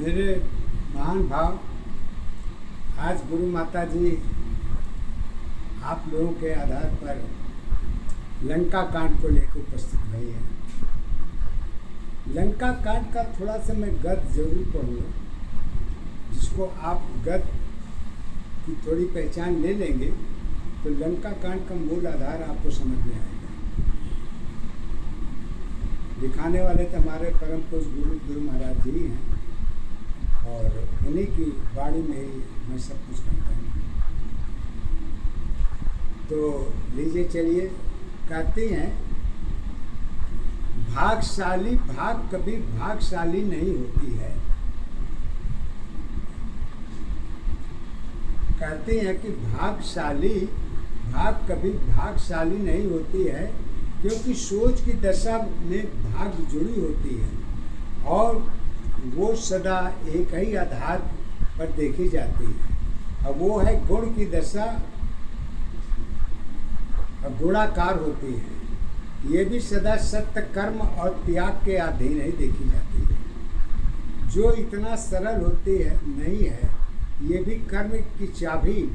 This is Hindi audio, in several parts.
मेरे महान भाव, आज गुरु माता जी आप लोगों के आधार पर लंका कांड को लेकर उपस्थित भई है। लंका कांड का थोड़ा सा मैं गद्य जरूर पढ़ूँगा, जिसको आप गद्य की थोड़ी पहचान ले लेंगे तो लंका कांड का मूल आधार आपको समझ में आएगा। दिखाने वाले तो हमारे परम पुरुष गुरु महाराज जी हैं और उन्हीं की वाणी में ही मैं सब कुछ करता हूँ। तो लीजिए चलिए, कहते हैं भाग्यशाली भाग कभी भाग्यशाली नहीं होती है। कहते हैं कि भाग्यशाली भाग कभी भाग्यशाली नहीं होती है, क्योंकि सोच की दशा में भाग्य जुड़ी होती है और वो सदा एक ही आधार पर देखी जाती है, और वो है गुण की दशा गुणाकार होती है। ये भी सदा सत्य कर्म और त्याग के अधीन ही देखी जाती है। जो इतना सरल होती है नहीं है, ये भी कर्म की चाबी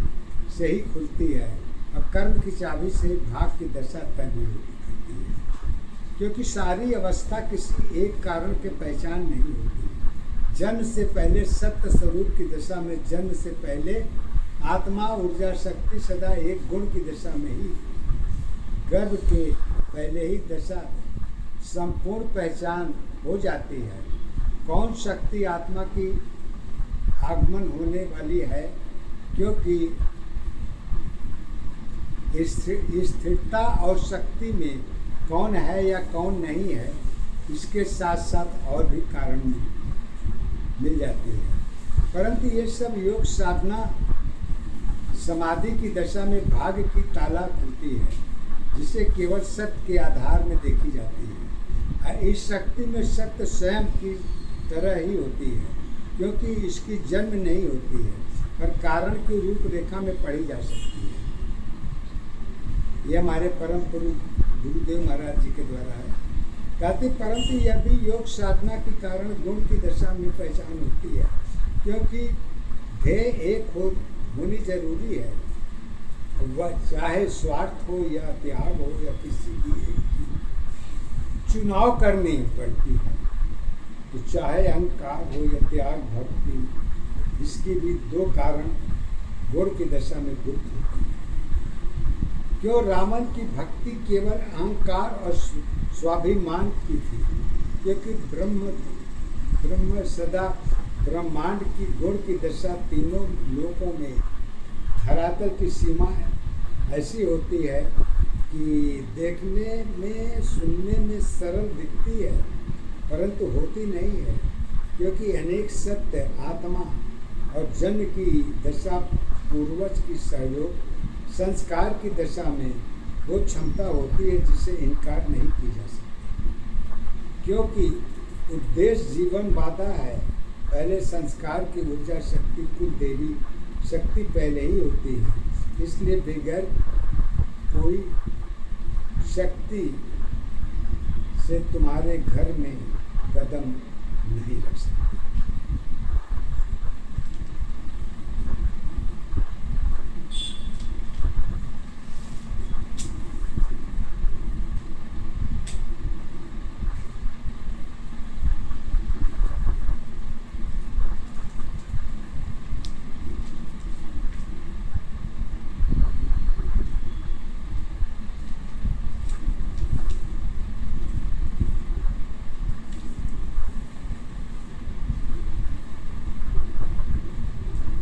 से ही खुलती है, और कर्म की चाबी से भाग की दशा तय भी होती है, क्योंकि सारी अवस्था किसी एक कारण के पहचान नहीं होती। जन्म से पहले सत्य स्वरूप की दशा में, जन्म से पहले आत्मा ऊर्जा शक्ति सदा एक गुण की दशा में ही, गर्भ के पहले ही दशा संपूर्ण पहचान हो जाती है। कौन शक्ति आत्मा की आगमन होने वाली है, क्योंकि स्थिरता और शक्ति में कौन है या कौन नहीं है, इसके साथ साथ और भी कारण मिल जाती है। परंतु ये सब योग साधना समाधि की दशा में भाग्य की ताला खुलती है, जिसे केवल सत्य के आधार में देखी जाती है। इस शक्ति में सत्य स्वयं की तरह ही होती है, क्योंकि इसकी जन्म नहीं होती है, पर कारण की रूपरेखा में पढ़ी जा सकती है। ये हमारे परम पुरुष गुरुदेव महाराज जी के द्वारा है। कहते परंतु यह भी योग साधना के कारण गुण की दशा में पहचान होती है, क्योंकि ध्येय एक होनी जरूरी है। वह चाहे स्वार्थ हो या त्याग हो या किसी भी एक की चुनाव करनी पड़ती है। तो चाहे अहंकार हो या त्याग भक्ति, इसके भी दो कारण गुण की दशा में गुप्त होती है। क्यों रावण की भक्ति केवल अहंकार और स्वाभिमान की थी, क्योंकि ब्रह्म सदा ब्रह्मांड की गुण की दशा तीनों लोकों में धरातल की सीमा ऐसी होती है कि देखने में सुनने में सरल दिखती है, परंतु होती नहीं है, क्योंकि अनेक सत्य आत्मा और जन्म की दशा पूर्वज की सहयोग संस्कार की दशा में वो क्षमता होती है जिसे इनकार नहीं की जा सकती, क्योंकि उद्देश्य जीवन बाधा है। पहले संस्कार की ऊर्जा शक्ति कुल देवी शक्ति पहले ही होती है, इसलिए बगैर कोई शक्ति से तुम्हारे घर में कदम नहीं रख सकती।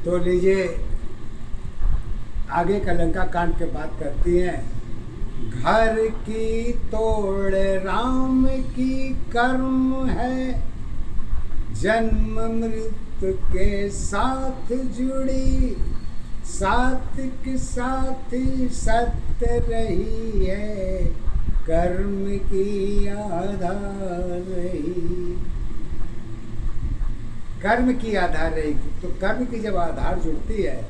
तो लीजिए आगे का लंका कांड के बात करती हैं। घर की तोड़ राम की कर्म है, जन्म मृत्यु के साथ जुड़ी, सात्विक साथी सत्य रही है, कर्म की आधार रही। कर्म की आधार रहेगी, तो कर्म की जब आधार जुड़ती है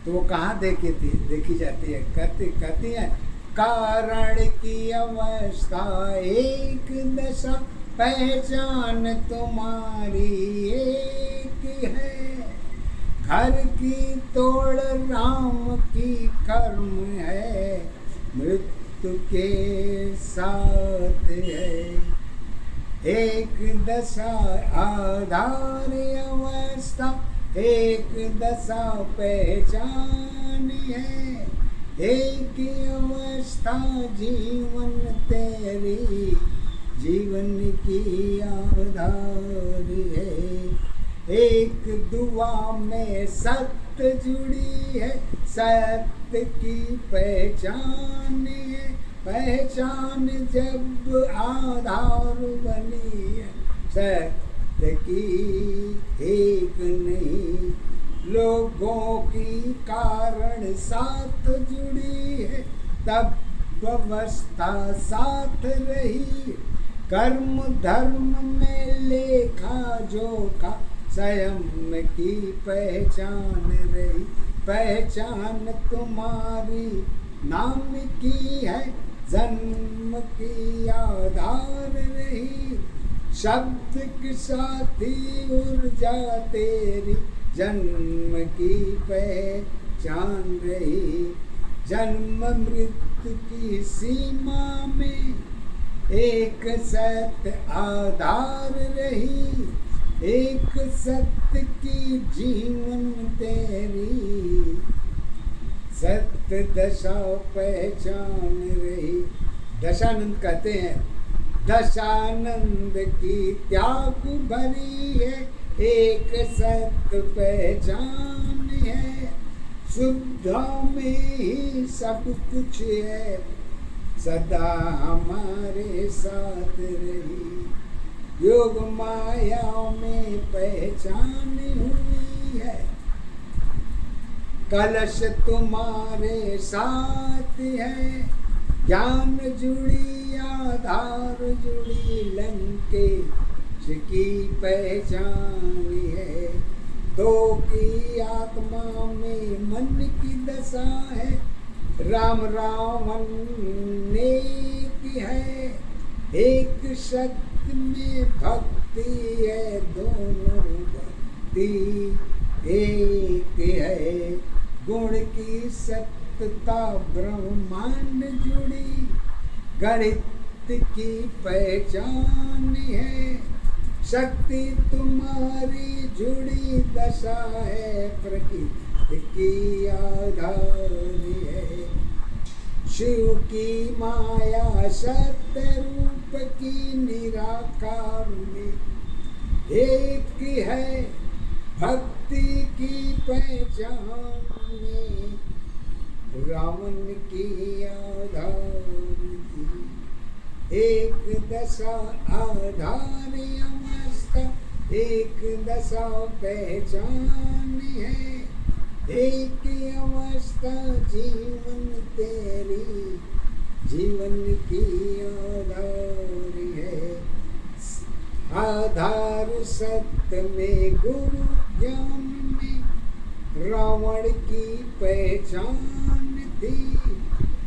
तो वो कहाँ देखी जाती है। कहती है कारण की अवस्था एक दशा पहचान तुम्हारी एक है। घर की तोड़ राम की कर्म है, मृत्यु के साथ है। एक दशा आधार अवस्था, एक दशा पहचान है। एक अवस्था जीवन तेरी, जीवन की आधार है। एक दुआ में सत्य जुड़ी है, सत्य की पहचान है। पहचान जब आधार बनी है, सत्य की एक नहीं। लोगों की कारण साथ जुड़ी है, तब व्यवस्था साथ रही। कर्म धर्म में लेखा जोखा, स्वयं की पहचान रही। पहचान तुम्हारी नाम की है, जन्म की आधार रही। शब्द की साथी ऊर्जा तेरी, जन्म की पहचान रही। जन्म मृत्यु की सीमा में एक सत्य आधार रही। एक सत्य की जीवन तेरी, सत्य दशा पहचान रही। दशानंद कहते हैं, दशानंद की त्याग भरी है, एक सत्य पहचान है। शुद्धा में ही सब कुछ है, सदा हमारे साथ रही। योग माया में पहचान हुई है, कलश तुम्हारे साथ है। ज्ञान जुड़ी आधार जुड़ी, लंकेश की पहचान है। दो की आत्मा में मन की दशा है, राम रावण नेक है। एक शक्ति में भक्ति है, दोनों भक्ति एक है। गुण की सत्यता ब्रह्मांड जुड़ी, गणित की पहचान है। शक्ति तुम्हारी जुड़ी दशा है, प्रकृति की आधार है। शिव की माया सत्य रूप की निराकार में एक है। भक्ति की पहचान में रावण की आधार थी। एक दशा आधार अवस्था, एक दशा पहचान है। एक अवस्था जीवन तेरी, जीवन की आधार है। आधार सत्य में गुरु ज्ञान में रावण की पहचान थी।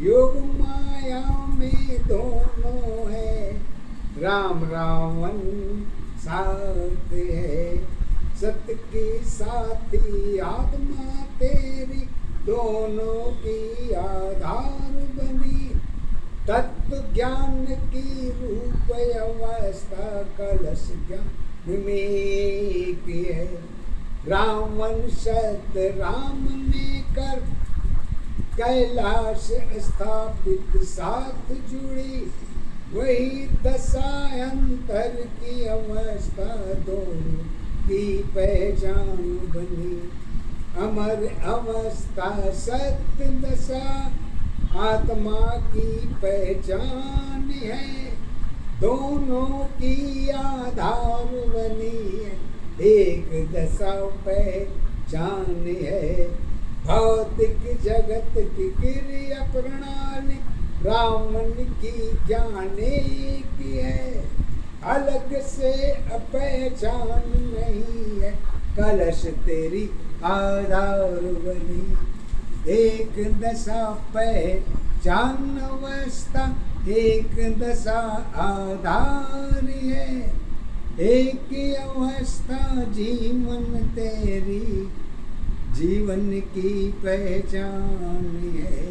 योग माया में दोनों है, राम रावण साथ है। सत्य की साथी आत्मा तेरी, दोनों की आधार बनी। तत्व ज्ञान की रूप अवस्था, कलश ज्ञान में एक है। रावण सत्य राम में कर, कैलाश स्थापित साथ जुड़ी। वही दशा अंतर की अवस्था, दोनों की पहचान बनी। अमर अवस्था सत्य दशा, आत्मा की पहचान है। दोनों की आधार बनी है, एक दशा पहचान है। भौतिक जगत की क्रिया प्रणाली, रावण की ज्ञाने की है। अलग से पहचान नहीं है, कलश तेरी आधार बनी। एक दशा पहचान अवस्था, एक दशा आधार है, एक अवस्था जीवन तेरी, जीवन की पहचान है।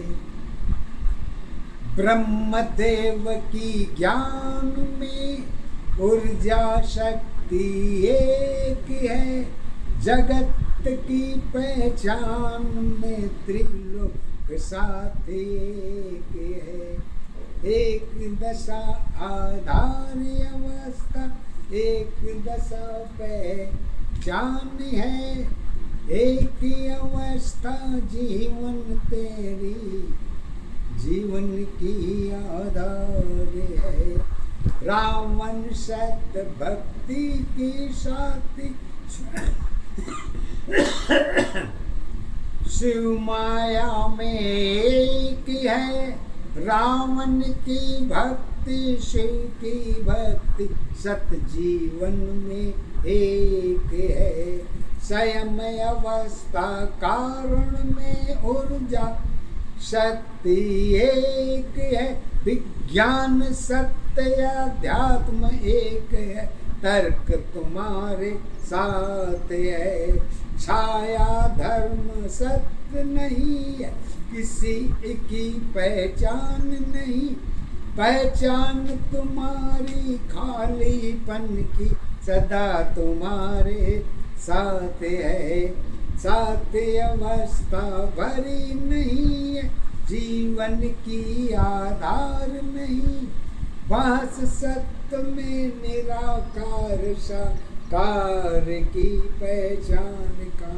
ब्रह्मदेव की ज्ञान में ऊर्जा शक्ति एक है, जगत की पहचान में त्रिलोक साथ एक है। एक दशा आधार अवस्था, एक दशा पहचान है, एक अवस्था जीवन तेरी, जीवन की आधार है। रावण सत्य भक्ति की साथी, शिव माया में एक है, रावण की भक्ति शिव की भक्ति, सत जीवन में एक है। स्वयं अवस्था कारण में ऊर्जा शक्ति एक है, विज्ञान सत्य अध्यात्म एक है, तर्क तुम्हारे साथ है। छाया धर्म सत्य नहीं है, किसी की पहचान नहीं, पहचान तुम्हारी खालीपन की सदा तुम्हारे साथ है। साथ अवस्था भरी नहीं है, जीवन की आधार नहीं, वास सत्य में निराकार साकार की पहचान का।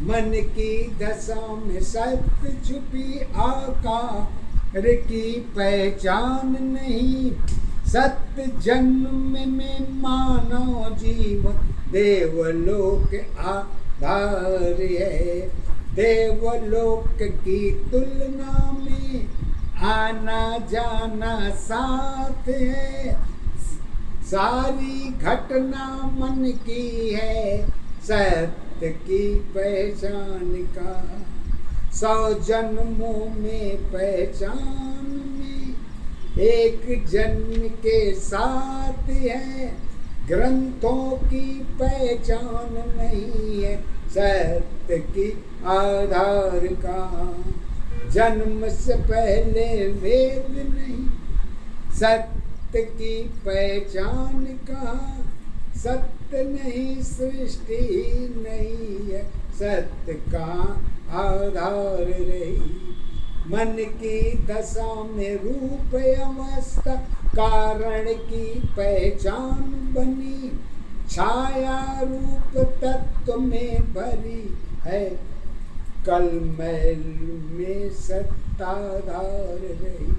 मन की दशा में सत्य छुपी आकार की पहचान नहीं, सत्य जन्म में मानव जीवन देवलोक आधार है। देवलोक की तुलना में आना जाना साथ है, सारी घटना मन की है, सत्य की पहचान का। 100 जन्मों में पहचान में एक जन्म के साथ है, ग्रंथों की पहचान नहीं है, सत्य की आधार का। जन्म से पहले वेद नहीं, सत्य की पहचान का। सत्य नहीं सृष्टि नहीं है, सत्य का आधार रही। मन की दशा में रूप अवस्था कारण की पहचान बनी, छाया रूप तत्व में भरी है, कल मैल में सत्ताधार रही।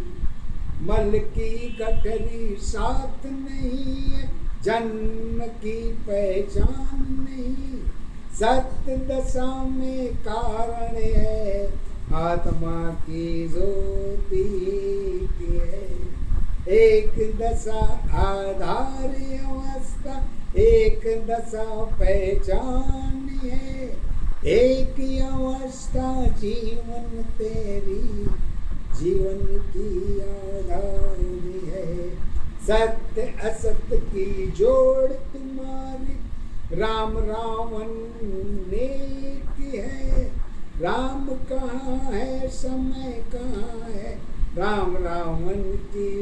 मल की गठरी साथ नहीं है, जन्म की पहचान नहीं, सत्य दशा में कारण है, आत्मा की ज्योति की है। एक दशा आधार अवस्था, एक दशा पहचान है, एक अवस्था जीवन तेरी, जीवन की आधार है। सत्य असत्य की जोड़ तुम्हारी, राम रावण नेक है। राम कहाँ है समय कहाँ है, राम रावण की